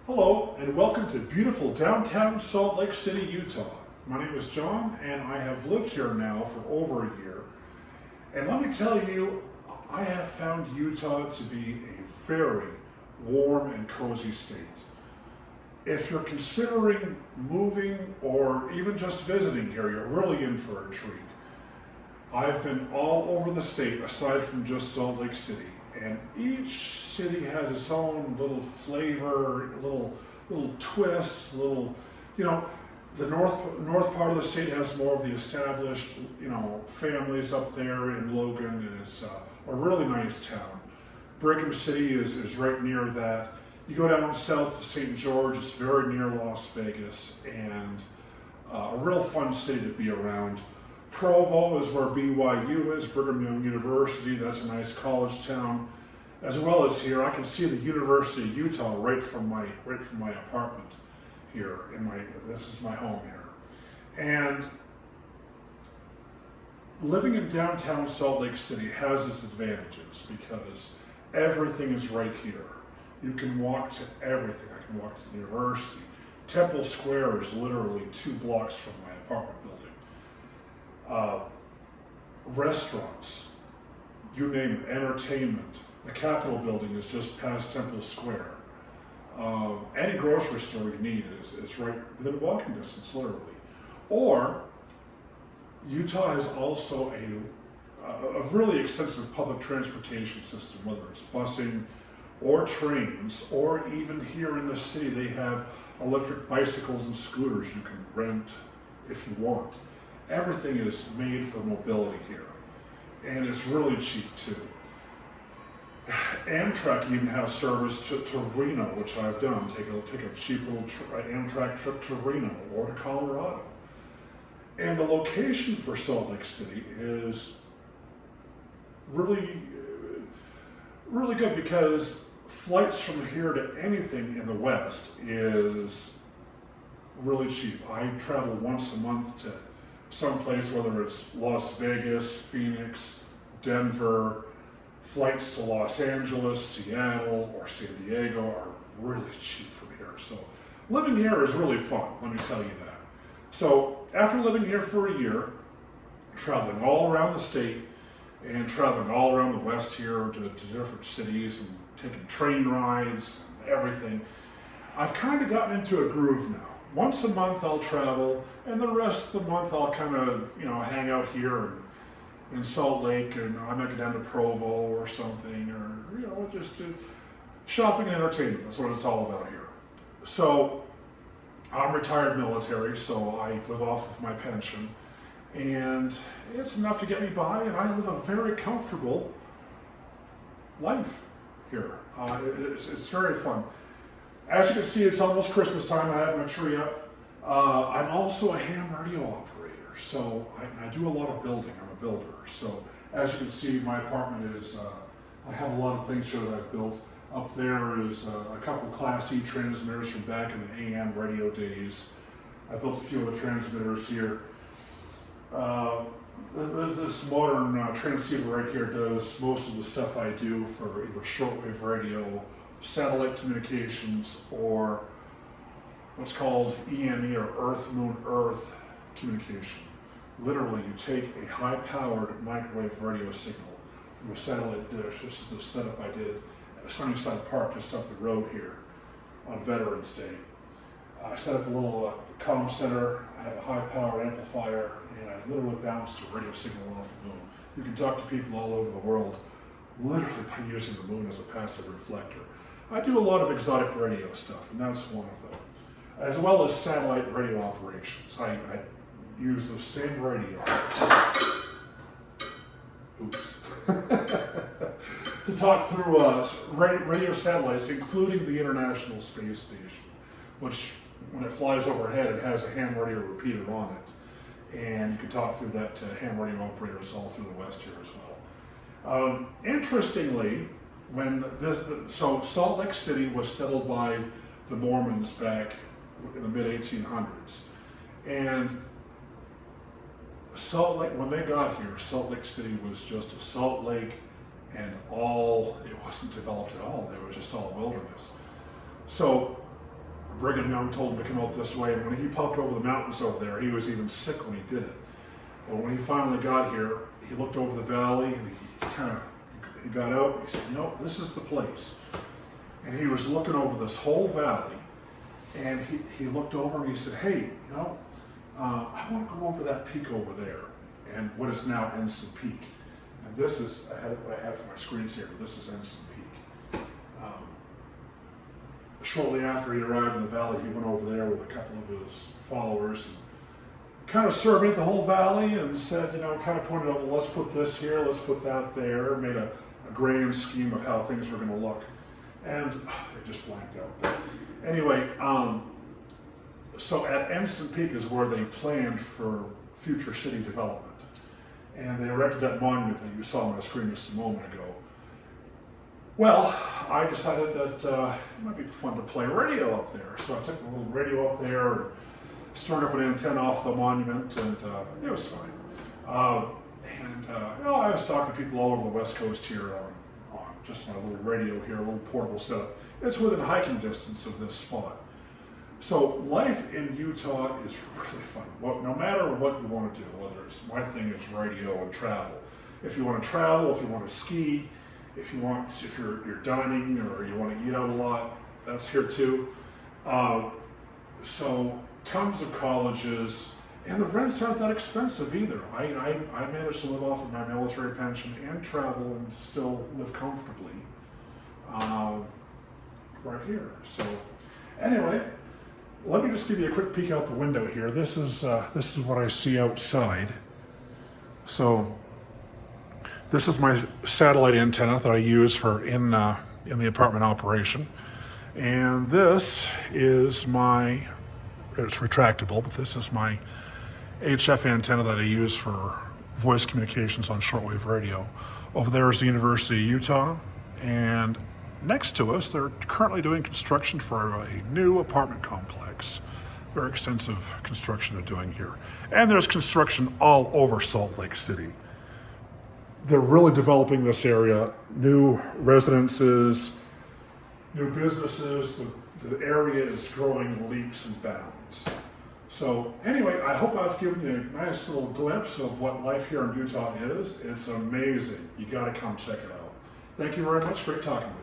Hello and welcome to beautiful downtown Salt Lake City, Utah. My name is John and I have lived here now for over a year. And let me tell you, I have found Utah to be a very warm and cozy state. If you're considering moving or even just visiting here, you're really in for a treat. I've been all over the state aside from just Salt Lake City. And each city has its own little flavor, little twist, the north part of the state has more of the established, families up there in Logan, and it's a really nice town. Brigham City is right near that. You go down south to St. George, it's very near Las Vegas, and a real fun city to be around. Provo is where BYU is, Brigham Young University. That's a nice college town. As well as here, I can see the University of Utah right from my apartment here. This is my home here. And living in downtown Salt Lake City has its advantages because everything is right here. You can walk to everything. I can walk to the university. Temple Square is literally 2 blocks from my apartment building. Restaurants, you name it, entertainment. The Capitol building is just past Temple Square. Any grocery store you need is right within walking distance, literally. Or Utah has also a really extensive public transportation system, whether it's busing or trains, or even here in the city they have electric bicycles and scooters you can rent if you want. Everything is made for mobility here, and it's really cheap too. Amtrak even has service to Reno, which I've done. Take a cheap little Amtrak trip to Reno or to Colorado. And the location for Salt Lake City is really good because flights from here to anything in the West is really cheap. I travel once a month to someplace, whether it's Las Vegas, Phoenix, Denver. Flights to Los Angeles, Seattle, or San Diego are really cheap from here. So living here is really fun, let me tell you that. So after living here for a year, traveling all around the state and traveling all around the West here to different cities and taking train rides and everything, I've kind of gotten into a groove now. Once a month I'll travel, and the rest of the month I'll kind of, hang out here in Salt Lake, and I might go down to Provo or something, or just shopping and entertainment. That's what it's all about here. So I'm retired military, so I live off of my pension, and it's enough to get me by, and I live a very comfortable life here. It's very fun. As you can see, it's almost Christmas time. I have my tree up. I'm also a ham radio operator, so I do a lot of building. I'm a builder. So as you can see, my apartment is, I have a lot of things here that I've built. Up there is a couple Class E transmitters from back in the AM radio days. I built a few of the transmitters here. This modern transceiver right here does most of the stuff I do for either shortwave radio, satellite communications, or what's called EME, or Earth-Moon-Earth communication. Literally, you take a high-powered microwave radio signal from a satellite dish. This is the setup I did at Sunnyside Park, just up the road here on Veterans Day. I set up a little comm center. I have a high-powered amplifier, and I literally bounced a radio signal off the moon. You can talk to people all over the world, literally by using the moon as a passive reflector. I do a lot of exotic radio stuff, and that's one of them, as well as satellite radio operations. I use the same radio to talk through radio satellites, including the International Space Station, which, when it flies overhead, it has a ham radio repeater on it, and you can talk through that to ham radio operators all through the West here as well. Interestingly, so Salt Lake City was settled by the Mormons back in the mid-1800s, and Salt Lake, when they got here, Salt Lake City was just a salt lake, and it wasn't developed at all. It was just all wilderness. So Brigham Young told him to come out this way, and when he popped over the mountains over there, he was even sick when he did it. But when he finally got here, he looked over the valley, and he got out, and he said, this is the place. And he was looking over this whole valley, and he looked over and he said, hey, I want to go over that peak over there, and what is now Ensign Peak. And this is, what I have for my screens here, this is Ensign Peak. Shortly after he arrived in the valley, he went over there with a couple of his followers and kind of surveyed the whole valley and said, kind of pointed out, well, let's put this here, let's put that there, made a grand scheme of how things were going to look. And it just blanked out. But anyway, so at Ensign Peak is where they planned for future city development. And they erected that monument that you saw on my screen just a moment ago. Well, I decided that it might be fun to play radio up there. So I took a little radio up there and started up an antenna off the monument, and it was fine. I was talking to people all over the West Coast here on just my little radio here, a little portable setup. It's within hiking distance of this spot. So life in Utah is really fun. Well, no matter what you want to do, whether it's, my thing is radio and travel. If you want to travel, if you want to ski, if you're dining or you want to eat out a lot, that's here too. So tons of colleges, and the rents aren't that expensive either. I managed to live off of my military pension and travel and still live comfortably right here. So anyway, let me just give you a quick peek out the window here. This is what I see outside. So this is my satellite antenna that I use for in the apartment operation, and this is it's retractable, but this is my HF antenna that I use for voice communications on shortwave radio. Over there is the University of Utah, and next to us, they're currently doing construction for a new apartment complex. Very extensive construction they're doing here. And there's construction all over Salt Lake City. They're really developing this area, new residences, new businesses. The area is growing leaps and bounds. So anyway, I hope I've given you a nice little glimpse of what life here in Utah is. It's amazing. You got to come check it out. Thank you very much. Great talking with you.